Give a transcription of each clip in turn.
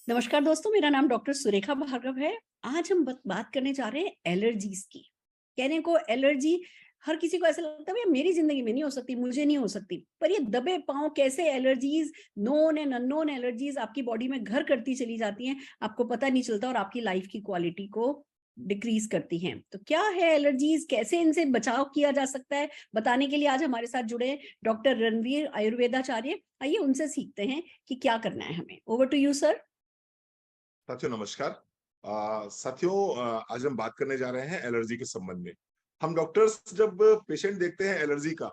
नमस्कार दोस्तों, मेरा नाम डॉक्टर सुरेखा भार्गव है। आज हम बात करने जा रहे हैं एलर्जीज की। कहने को एलर्जी हर किसी को ऐसा लगता है भैया मेरी जिंदगी में नहीं हो सकती, मुझे नहीं हो सकती। पर ये दबे पांव कैसे allergies, known and unknown allergies आपकी बॉडी में घर करती चली जाती हैं, आपको पता नहीं चलता और आपकी लाइफ की क्वालिटी को डिक्रीज करती हैं। तो क्या है एलर्जीज, कैसे इनसे बचाव किया जा सकता है, बताने के लिए आज हमारे साथ जुड़े डॉक्टर रणवीर आयुर्वेदाचार्य। आइए उनसे सीखते हैं कि क्या करना है हमें। Over to you sir. साथियों नमस्कार। साथियों, आज हम बात करने जा रहे हैं एलर्जी के संबंध में। हम डॉक्टर्स जब पेशेंट देखते हैं एलर्जी का,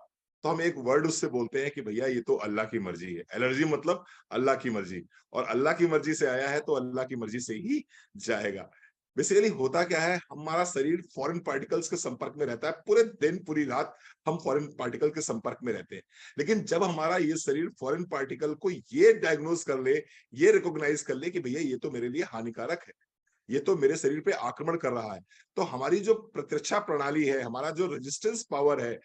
तो हम एक वर्ड उससे बोलते हैं कि भैया ये तो अल्लाह की मर्जी है। एलर्जी मतलब अल्लाह की मर्जी, और अल्लाह की मर्जी से आया है तो अल्लाह की मर्जी से ही जाएगा। बेसिकली होता क्या है, हमारा शरीर फॉरेन पार्टिकल्स के संपर्क में रहता है। पूरे दिन पूरी रात हम फॉरेन पार्टिकल के संपर्क में रहते हैं। लेकिन जब हमारा ये शरीर फॉरेन पार्टिकल को ये डायग्नोज कर ले, ये रिकॉग्नाइज कर ले कि भैया ये तो मेरे लिए हानिकारक है, ये तो मेरे शरीर पे आक्रमण कर रहा है, तो हमारी जो प्रतिरक्षा प्रणाली है, हमारा जो रेजिस्टेंस पावर है,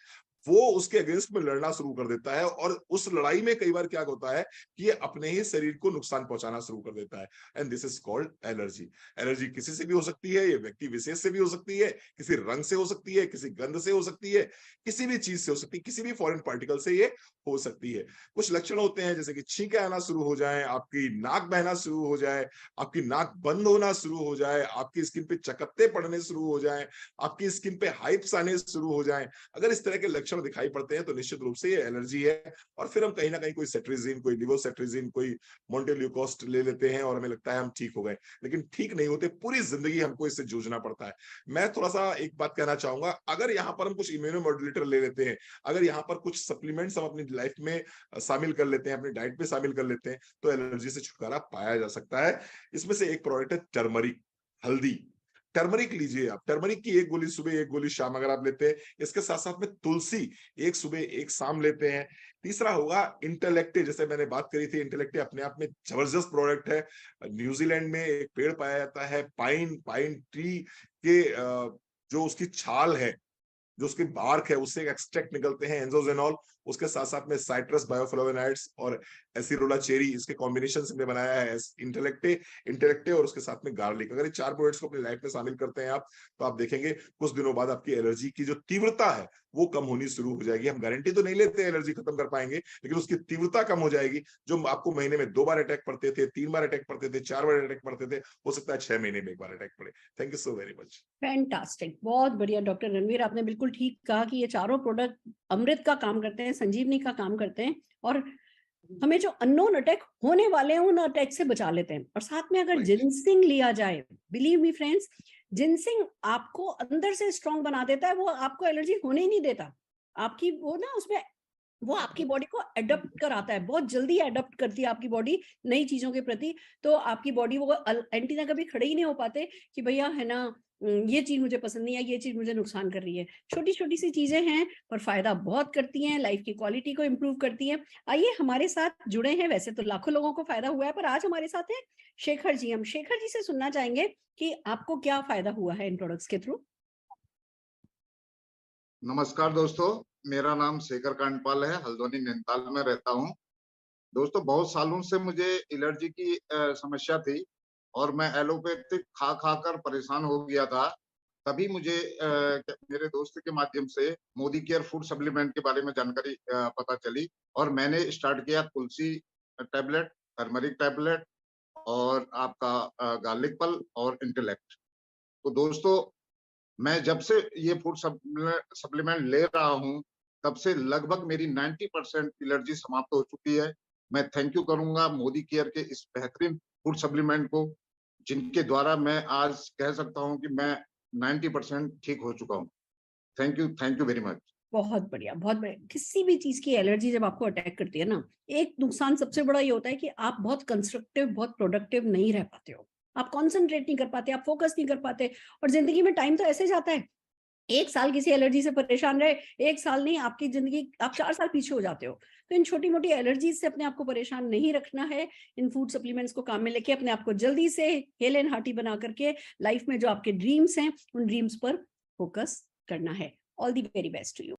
वो उसके अगेंस्ट में लड़ना शुरू कर देता है। और उस लड़ाई में कई बार क्या होता है कि ये अपने ही शरीर को नुकसान पहुंचाना शुरू कर देता है। And this is called allergy. Allergy किसी से भी हो सकती है, ये व्यक्ति विशेष से भी हो सकती है, किसी रंग से हो सकती है, किसी गंध से हो सकती है, किसी भी चीज से हो सकती है, किसी भी फॉरेन पार्टिकल से ये हो सकती है। कुछ लक्षण होते हैं जैसे कि छींके आना शुरू हो जाए, आपकी नाक बहना शुरू हो जाए, आपकी नाक बंद होना शुरू हो जाए, आपकी स्किन पे चकत्ते पड़ने शुरू हो जाए, आपकी स्किन पे हाइप्स आने शुरू हो जाए। अगर इस तरह के लक्षण दिखाई पड़ते हैं तो निश्चित रूप से ये एलर्जी है। और फिर हम कहीं ना कहीं कोई सेट्रिजिन, कोई लिवोसेट्रिजिन, कोई मोंटेल्यूकोस्ट ले लेते हैं और हमें लगता है हम ठीक हो गए, लेकिन ठीक नहीं होते। पूरी जिंदगी हमको इससे जूझना पड़ता है। मैं थोड़ा सा एक बात कहना चाहूंगा, अगर यहाँ पर हम कुछ इम्यूनोमॉड्यूलेटर ले लेते हैं, अगर यहाँ पर कुछ सप्लीमेंट्स हम अपनी लाइफ में शामिल कर लेते हैं, अपनी डाइट में शामिल कर लेते हैं, तो एलर्जी से छुटकारा पाया जा सकता है। इसमें से एक प्रोडक्ट है टर्मरिक, हल्दी। टर्मरिक लीजिए आप, टर्मरिक की एक गोली सुबह, एक गोली शाम अगर आप लेते हैं। इसके साथ साथ में तुलसी एक सुबह एक शाम लेते हैं। तीसरा होगा इंटेलेक्टे, जैसे मैंने बात करी थी, इंटेलेक्टे अपने आप में जबरदस्त प्रोडक्ट है। न्यूजीलैंड में एक पेड़ पाया जाता है पाइन, पाइन ट्री के जो उसकी छाल है, जो उसकी बार्क है, उससे एक एक्सट्रैक्ट निकलते हैं एंजोजेनॉल। उसके साथ साथ में साइट्रस बायोफ्लोवेनाइड्स और एसिरोला चेरी, इसके कॉम्बिनेशन से हमने बनाया है इंटेलेक्टे। इंटेलेक्टे और उसके साथ में गार्लिक, अगर ये चार प्रोडक्ट्स को अपनी लाइफ में शामिल करते हैं आप, तो आप देखेंगे कुछ दिनों बाद आपकी एलर्जी की जो तीव्रता है वो कम होनी शुरू हो जाएगी। हम गारंटी तो नहीं लेते एलर्जी खत्म कर पाएंगे, लेकिन उसकी तीव्रता कम हो जाएगी। जो आपको महीने में 2 बार अटैक पड़ते थे, 3 बार अटैक पड़ते थे, 4 बार अटैक पड़ते थे, हो सकता है 6 महीने में एक बार अटैक पड़े। Thank you so very much. Fantastic, बहुत बढ़िया डॉक्टर रणवीर, आपने बिल्कुल ठीक कहा कि ये चारों प्रोडक्ट अमृत का काम करते हैं, संजीवनी का काम करते हैं और हमें जो अननोन अटैक होने वाले हैं उन अटैक से बचा लेते हैं। और साथ में अगर राइट। जिनसिंग लिया जाए, बिलीव मी फ्रेंड्स, जिनसिंग आपको अंदर से स्ट्रांग बना देता है, वो आपको एलर्जी होने ही नहीं देता। आपकी वो ना उसमें वो आपकी बॉडी को एडप्ट कराता है, बहुत जल्दी एडप्ट करती है आपकी बॉडी नई चीजों के प्रति। तो आपकी बॉडी वो एंटीना कभी खड़े ही नहीं हो पाते कि भैया है ना, ये चीज मुझे पसंद नहीं है, ये चीज मुझे नुकसान कर रही है। छोटी छोटी सी चीजें हैं पर फायदा बहुत करती हैं, लाइफ की क्वालिटी को इम्प्रूव करती हैं। आइए हमारे साथ जुड़े हैं, वैसे तो लाखों लोगों को फायदा हुआ है पर आज हमारे साथ है शेखर जी। हम शेखर जी से सुनना चाहेंगे कि आपको क्या फायदा हुआ है इन प्रोडक्ट्स के थ्रू। नमस्कार दोस्तों, मेरा नाम शेखर कांडपाल है, हल्द्वानी नैनीताल में रहता हूँ। दोस्तों, बहुत सालों से मुझे एलर्जी की समस्या थी और मैं एलोपैथिक खा खा कर परेशान हो गया था। तभी मुझे मेरे दोस्त के माध्यम से मोदी केयर फूड सप्लीमेंट के बारे में जानकारी पता चली और मैंने स्टार्ट किया तुलसी टैबलेट, टर्मरिक टैबलेट और आपका गार्लिक पल और इंटेलेक्ट। तो दोस्तों, मैं जब से ये फूड सप्लीमेंट ले रहा हूँ, तब से लगभग मेरी 90% एलर्जी समाप्त हो चुकी है। मैं थैंक यू करूँगा मोदी केयर के इस बेहतरीन फूड सप्लीमेंट को, जिनके द्वारा मैं आज कह सकता हूँ कि मैं 90% ठीक हो चुका हूँ। Thank you very much. बहुत बढ़िया, बहुत बढ़िया। किसी भी चीज की एलर्जी जब आपको अटैक करती है ना, एक नुकसान सबसे बड़ा ये होता है कि आप बहुत कंस्ट्रक्टिव, बहुत प्रोडक्टिव नहीं रह पाते हो। आप कॉन्सेंट्रेट नहीं कर पाते, आप फोकस नहीं कर पाते। और जिंदगी में टाइम तो ऐसे जाता है, एक साल किसी एलर्जी से परेशान रहे, एक साल नहीं आपकी जिंदगी, आप 4 साल पीछे हो जाते हो। तो इन छोटी मोटी एलर्जीज से अपने आप को परेशान नहीं रखना है। इन फूड सप्लीमेंट्स को काम में लेके अपने आप को जल्दी से हेल एंड हार्टी बना करके लाइफ में जो आपके ड्रीम्स हैं उन ड्रीम्स पर फोकस करना है। All the very best to you.